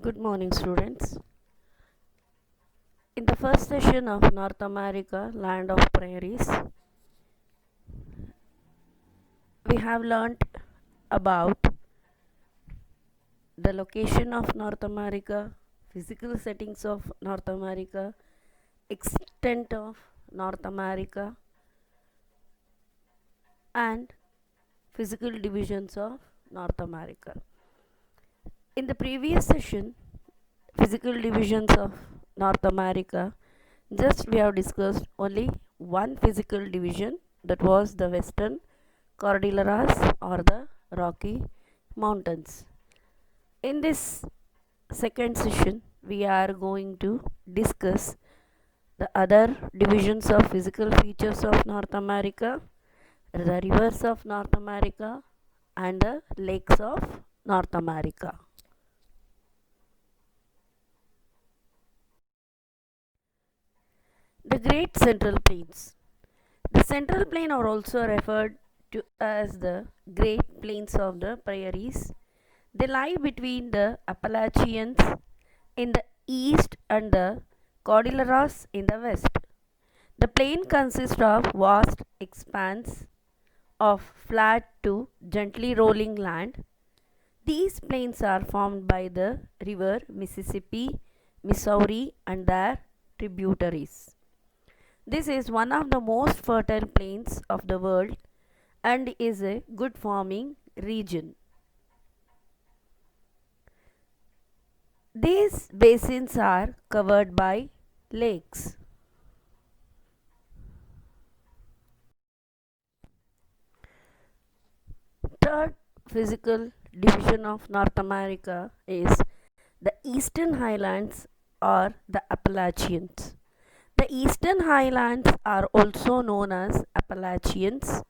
Good morning, students. In the first session of North America, Land of Prairies, we have learnt about the location of North America, physical settings of North America, extent of North America, and physical divisions of North America. In the previous session, physical divisions of North America, just we have discussed only one physical division, that was the Western Cordilleras or the Rocky Mountains. In this second session, we are going to discuss the other divisions of physical features of North America, the rivers of North America, and the lakes of North America. The Great Central Plains. The Central Plain are also referred to as the Great Plains of the Prairies. They lie between the Appalachians in the east and the Cordilleras in the west. The plain consists of vast expanse of flat to gently rolling land. These plains are formed by the river Mississippi, Missouri, and their tributaries. This is one of the most fertile plains of the world and is a good farming region. These basins are covered by lakes. Third physical division of North America is the Eastern Highlands or the Appalachians. The Eastern Highlands are also known as Appalachians.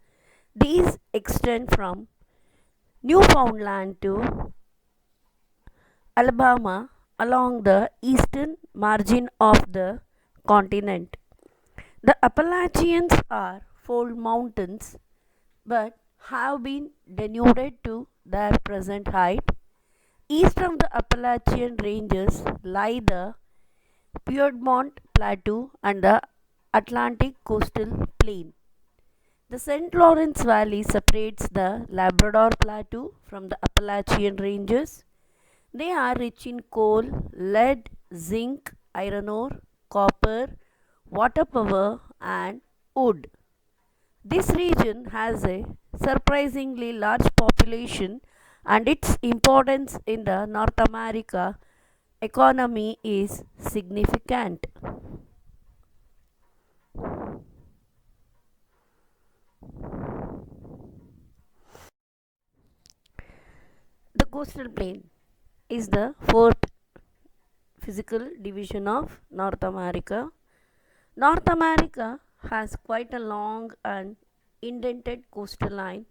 These extend from Newfoundland to Alabama along the eastern margin of the continent. The Appalachians are fold mountains but have been denuded to their present height. East of the Appalachian ranges lie the Piedmont Plateau and the Atlantic Coastal Plain. The St. Lawrence Valley separates the Labrador Plateau from the Appalachian Ranges. They are rich in coal, lead, zinc, iron ore, copper, water power, and wood. This region has a surprisingly large population, and its importance in the North America economy is significant. The coastal plain is the fourth physical division of North America. North America has quite a long and indented coastal line,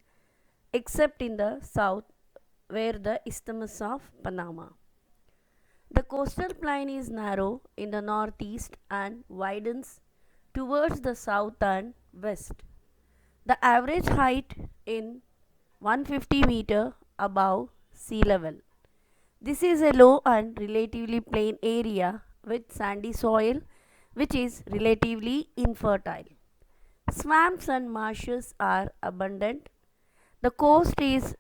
except in the south, where the Isthmus of Panama. The coastal plain is narrow in the northeast and widens towards the south and west. The average height in 150 meter above sea level. This is a low and relatively plain area with sandy soil which is relatively infertile. Swamps and marshes are abundant. The coast is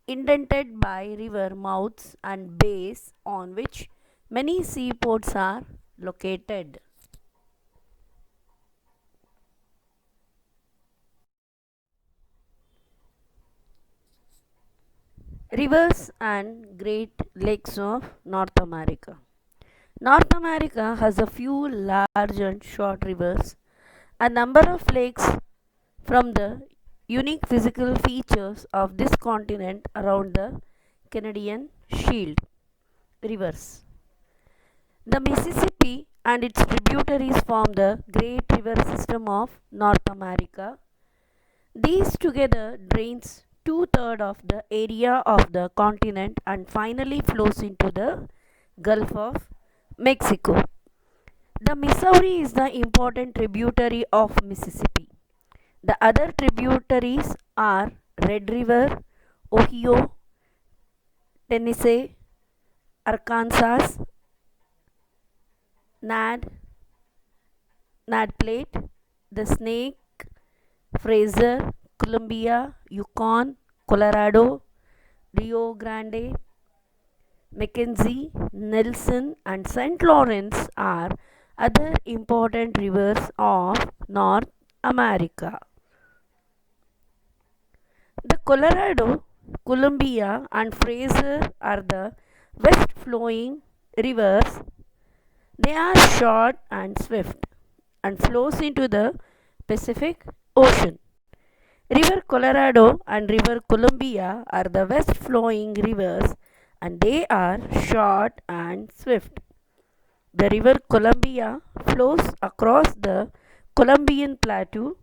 indented by river mouths and bays on which many seaports are located. Rivers and Great Lakes of North America. North America has a few large and short rivers, a number of lakes from the unique physical features of this continent around the Canadian Shield. Rivers. The Mississippi and its tributaries form the great river system of North America. These together drains two-thirds of the area of the continent and finally flows into the Gulf of Mexico. The Missouri is the important tributary of Mississippi. The other tributaries are Red River, Ohio, Tennessee, Arkansas, Nad, Nad Plate, the Snake, Fraser, Columbia, Yukon, Colorado, Rio Grande, Mackenzie, Nelson, and St. Lawrence are other important rivers of North America. The Colorado, Columbia, and Fraser are the west flowing rivers. They are short and swift and flows into the Pacific Ocean. River Colorado and River Columbia are the west flowing rivers and they are short and swift. The River Columbia flows across the Columbian Plateau.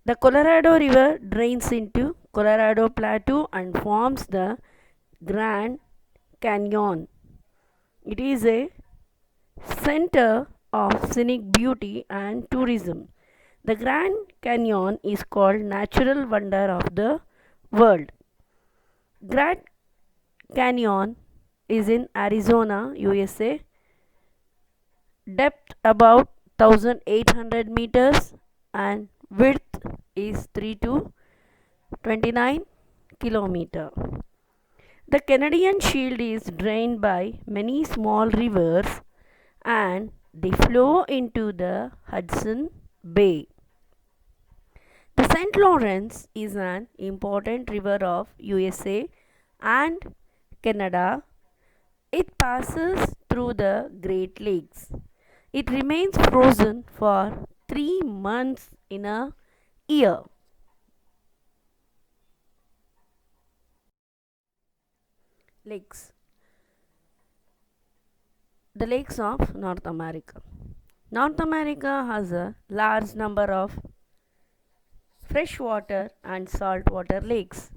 The Colorado River drains into Colorado Plateau and forms the Grand Canyon. It is a center of scenic beauty and tourism. The Grand Canyon is called natural wonder of the world. Grand Canyon is in Arizona, USA. Depth about 1800 meters and width is 3 to 29 kilometer. The Canadian Shield is drained by many small rivers and they flow into the Hudson Bay. The St. Lawrence is an important river of USA and Canada. It passes through the Great Lakes. It remains frozen for 3 months in a year. Lakes. The lakes of North America. North America has a large number of freshwater and saltwater lakes.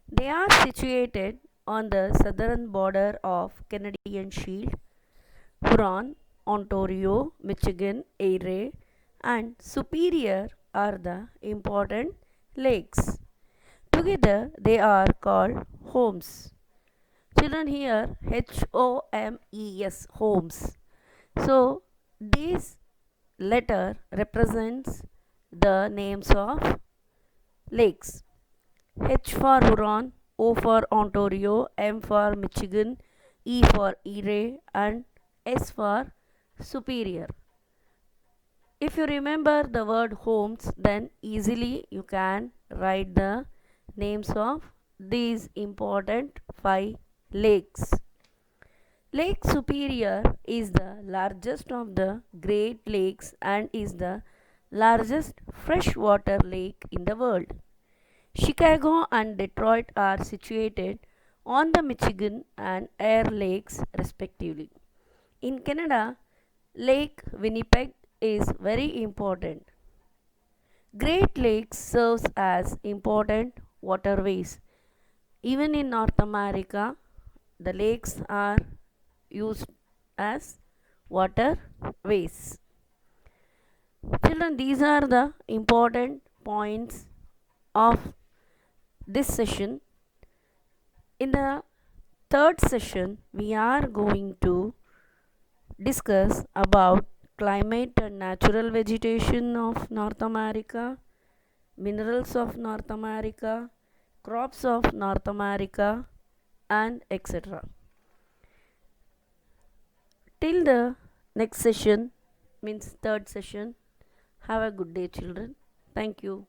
They are situated on the southern border of Canadian Shield, Huron, Ontario, Michigan, Erie, and Superior are the important lakes. Together they are called homes. Children here HOMES, homes. So this letter represents the names of lakes. H for Huron, O for Ontario, M for Michigan, E for Erie, and S for Superior. If you remember the word homes, then easily you can write the names of these important 5 lakes. Lake Superior is the largest of the Great Lakes and is the largest freshwater lake in the world. Chicago and Detroit are situated on the Michigan and Eyre Lakes respectively. In Canada, Lake Winnipeg is very important. Great Lakes serves as important waterways. Even in North America, the lakes are used as waterways. Children, these are the important points of this session. In the third session, we are going to discuss about climate and natural vegetation of North America, minerals of North America, crops of North America, and etc. Till the next session, means third session, have a good day, children. Thank you.